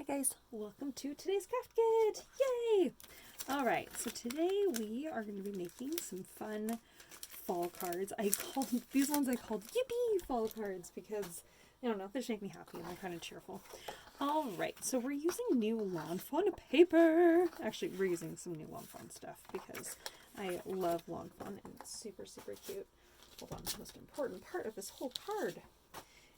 guys, welcome to today's craft kit. Yay! Alright, so today we are going to be making some fun fall cards. These ones I called Yippee fall cards because, I don't know, they just make me happy and they're kind of cheerful. Alright, so we're using new Lawn Fawn paper. Actually, we're using some new Lawn Fawn stuff because I love Lawn Fawn and it's super, super cute. Hold on, the most important part of this whole card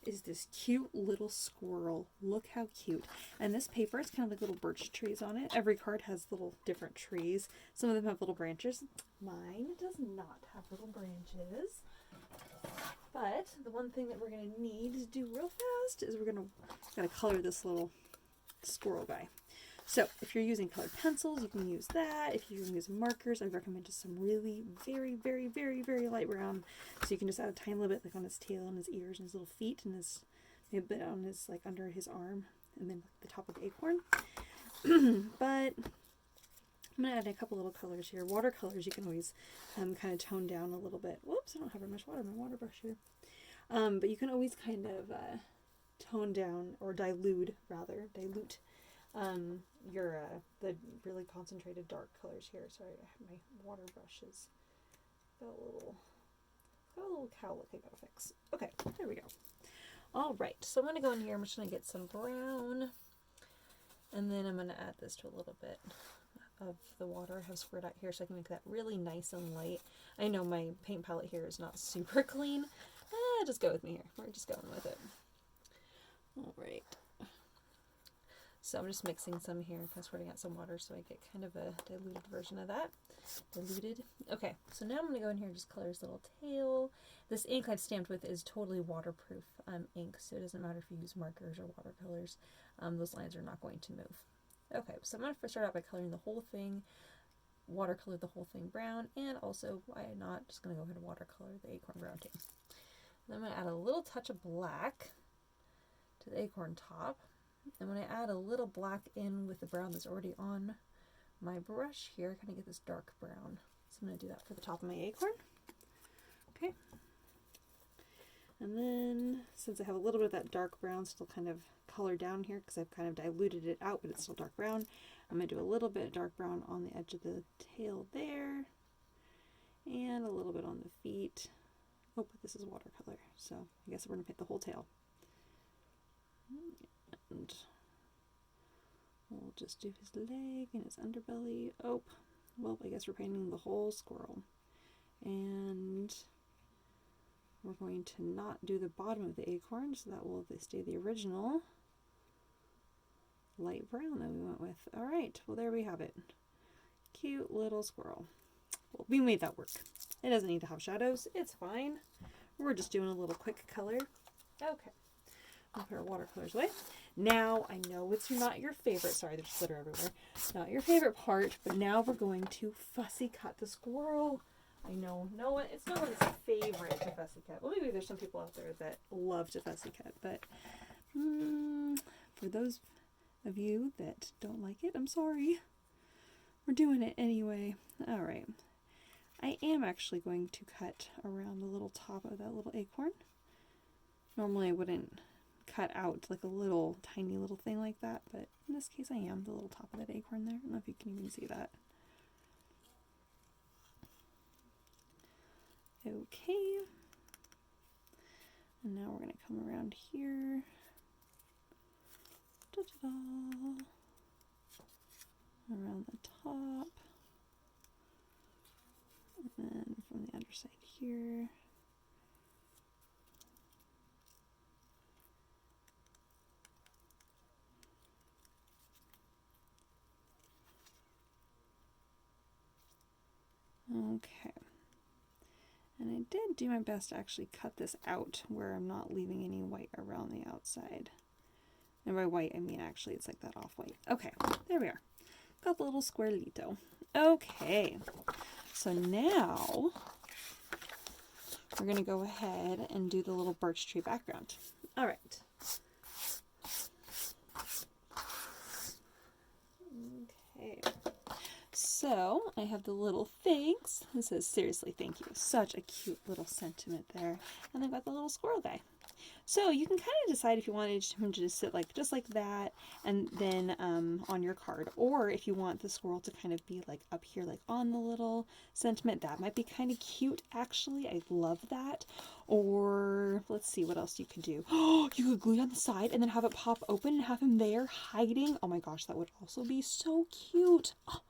is this cute little squirrel. Look how cute. And this paper is kind of like little birch trees on it. Every card has little different trees. Some of them have little branches. Mine does not have little branches. But the one thing that we're going to need to do real fast is we're going to color this little squirrel guy. So if you're using colored pencils, you can use that. If you're using markers, I recommend just some really very, very, very, very light brown. So you can just add a tiny little bit like on his tail and his ears and his little feet and his, maybe a bit on his, like under his arm and then the top of the acorn. But I'm going to add a couple little colors here. Watercolors you can always kind of tone down a little bit. Whoops, I don't have very much water in my water brush here. But you can always kind of tone down or dilute the really concentrated dark colors here. Sorry, I have my water brushes. Got a little cow look I gotta fix. Okay, there we go. All right, so I'm gonna go in here. I'm just gonna get some brown, and then I'm gonna add this to a little bit of the water I have squared out here so I can make that really nice and light. I know my paint palette here is not super clean. Just go with me here. We're just going with it. All right. So I'm just mixing some here, kind of squirting out some water so I get kind of a diluted version of that. Diluted. Okay, so now I'm going to go in here and just color his little tail. This ink I've stamped with is totally waterproof ink, so it doesn't matter if you use markers or watercolors. Those lines are not going to move. Okay, so I'm going to start out by coloring the whole thing, watercolor the whole thing brown, and also I'm not just going to go ahead and watercolor the acorn brown too. Then I'm going to add a little touch of black to the acorn top. And when I add a little black in with the brown that's already on my brush here, I kind of get this dark brown. So I'm going to do that for the top of my acorn. Okay. And then, since I have a little bit of that dark brown still kind of colored down here, because I've kind of diluted it out, but it's still dark brown, I'm going to do a little bit of dark brown on the edge of the tail there, and a little bit on the feet. Oh, but this is watercolor, so I guess we're going to paint the whole tail. And we'll just do his leg and his underbelly. Oh, well, I guess we're painting the whole squirrel. And we're going to not do the bottom of the acorn, so that will stay the original light brown that we went with. All right, well, there we have it. Cute little squirrel. Well, we made that work. It doesn't need to have shadows. It's fine. We're just doing a little quick color. Okay. I'll put our watercolors away. Now, I know it's not your favorite, sorry, there's glitter everywhere, not your favorite part, but now we're going to fussy cut the squirrel. I know, it's no one's favorite to fussy cut. Well, maybe there's some people out there that love to fussy cut, but for those of you that don't like it, I'm sorry. We're doing it anyway. All right. I am actually going to cut around the little top of that little acorn. Normally I wouldn't cut out like a little tiny little thing like that, but in this case I am, the little top of that acorn there. I don't know if you can even see that. Okay, and now we're going to come around here. Da-da-da. Around the top, and then from the underside here. Okay, and I did do my best to actually cut this out where I'm not leaving any white around the outside. And by white, I mean actually it's like that off-white. Okay, there we are. Got the little squarelito. Okay, so now we're going to go ahead and do the little birch tree background. All right. Okay. So I have the little thanks. It says, seriously, thank you. Such a cute little sentiment there. And I've got the little squirrel guy. So you can kind of decide if you wanted him to just sit like just like that, and then on your card, or if you want the squirrel to kind of be like up here, like on the little sentiment. That might be kind of cute, actually. I love that. Or let's see what else you could do. Oh, you could glue it on the side and then have it pop open and have him there hiding. Oh my gosh, that would also be so cute. Oh,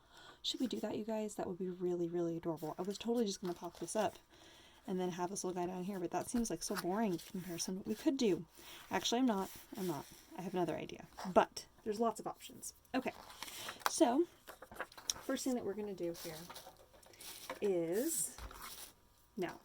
should we do that, you guys? That would be really, really adorable. I was totally just gonna pop this up and then have this little guy down here, but that seems like so boring in comparison to what we could do. Actually, I'm not. I have another idea, but there's lots of options. Okay, so first thing that we're going to do here is, now,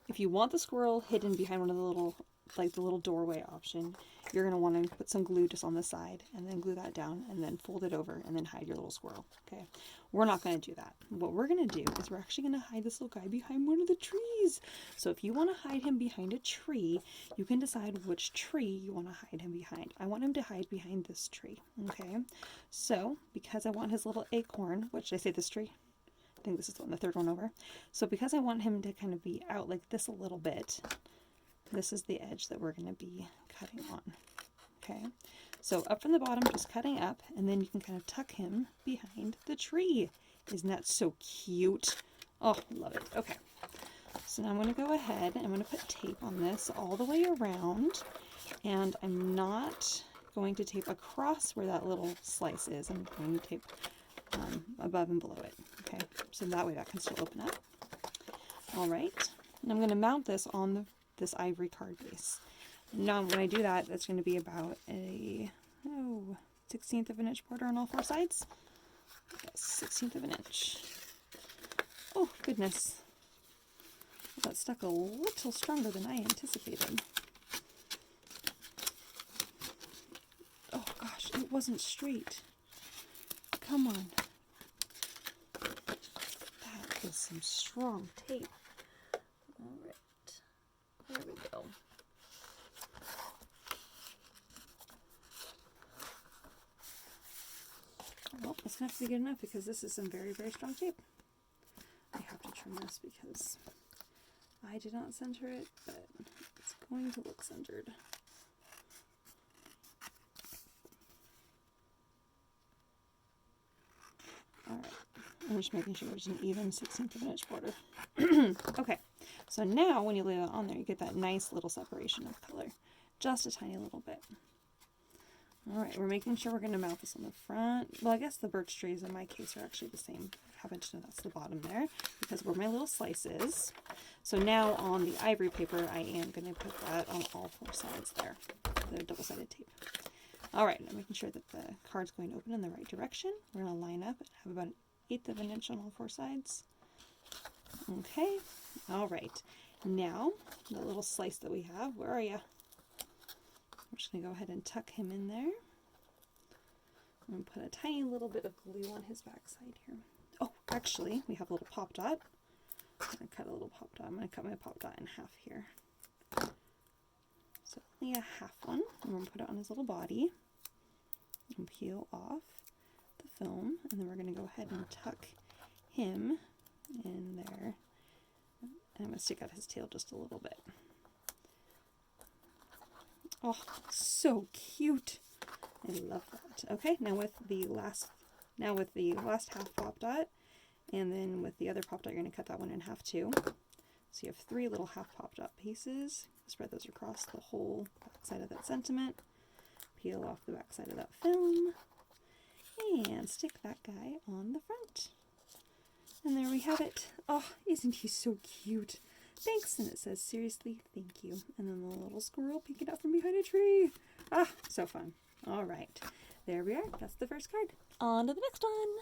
if you want the squirrel hidden behind one of the little, like the little doorway option, you're going to want to put some glue just on the side and then glue that down and then fold it over and then hide your little squirrel. Okay, we're not going to do that. What we're going to do is we're actually going to hide this little guy behind one of the trees. So if you want to hide him behind a tree, you can decide which tree you want to hide him behind. I want him to hide behind this tree. Okay, so because I want his little acorn, what should I say, this tree? I think this is the third one over. So because I want him to kind of be out like this a little bit, this is the edge that we're going to be cutting on. Okay, so up from the bottom, just cutting up, and then you can kind of tuck him behind the tree. Isn't that so cute? Oh, love it. Okay, so now I'm going to go ahead and I'm going to put tape on this all the way around, and I'm not going to tape across where that little slice is. I'm going to tape above and below it. Okay, so that way that can still open up. All right, and I'm going to mount this on this ivory card base. Now when I do that, that's going to be about a 1/16 of an inch border on all four sides. Yes, 1/16 of an inch. Oh goodness, that stuck a little stronger than I anticipated. Oh gosh, it wasn't straight. Come on. That is some strong tape. All right, there we go. Well, it's going to have to be good enough because this is some very, very strong tape. I have to trim this because I did not center it, but it's going to look centered. Alright, I'm just making sure there's an even 1/16 of an inch border. Okay, so now when you lay that on there, you get that nice little separation of color. Just a tiny little bit. Alright, we're making sure we're going to mount this on the front. Well, I guess the birch trees in my case are actually the same. I happen to know that's the bottom there because where my little slice is. So now on the ivory paper, I am going to put that on all four sides there, the double-sided tape. Alright, I'm making sure that the card's going to open in the right direction. We're going to line up and have about 1/8 of an inch on all four sides. Okay, alright. Now, the little slice that we have, where are you? I'm just going to go ahead and tuck him in there. I'm going to put a tiny little bit of glue on his backside here. Oh, actually, we have a little pop dot. I'm going to cut a little pop dot. I'm going to cut my pop dot in half here. So only a half one. I'm going to put it on his little body and peel off the film. And then we're going to go ahead and tuck him in there. And I'm going to stick out his tail just a little bit. Oh, so cute. I love that. Okay, now with the last half pop dot, and then with the other pop dot, you're going to cut that one in half too. So you have 3 little half pop dot pieces. Spread those across the whole back side of that sentiment. Peel off the back side of that film, and stick that guy on the front. And there we have it. Oh, isn't he so cute? Thanks, and it says, seriously, thank you. And then the little squirrel peeking out from behind a tree. Ah, so fun. All right, there we are. That's the first card. On to the next one.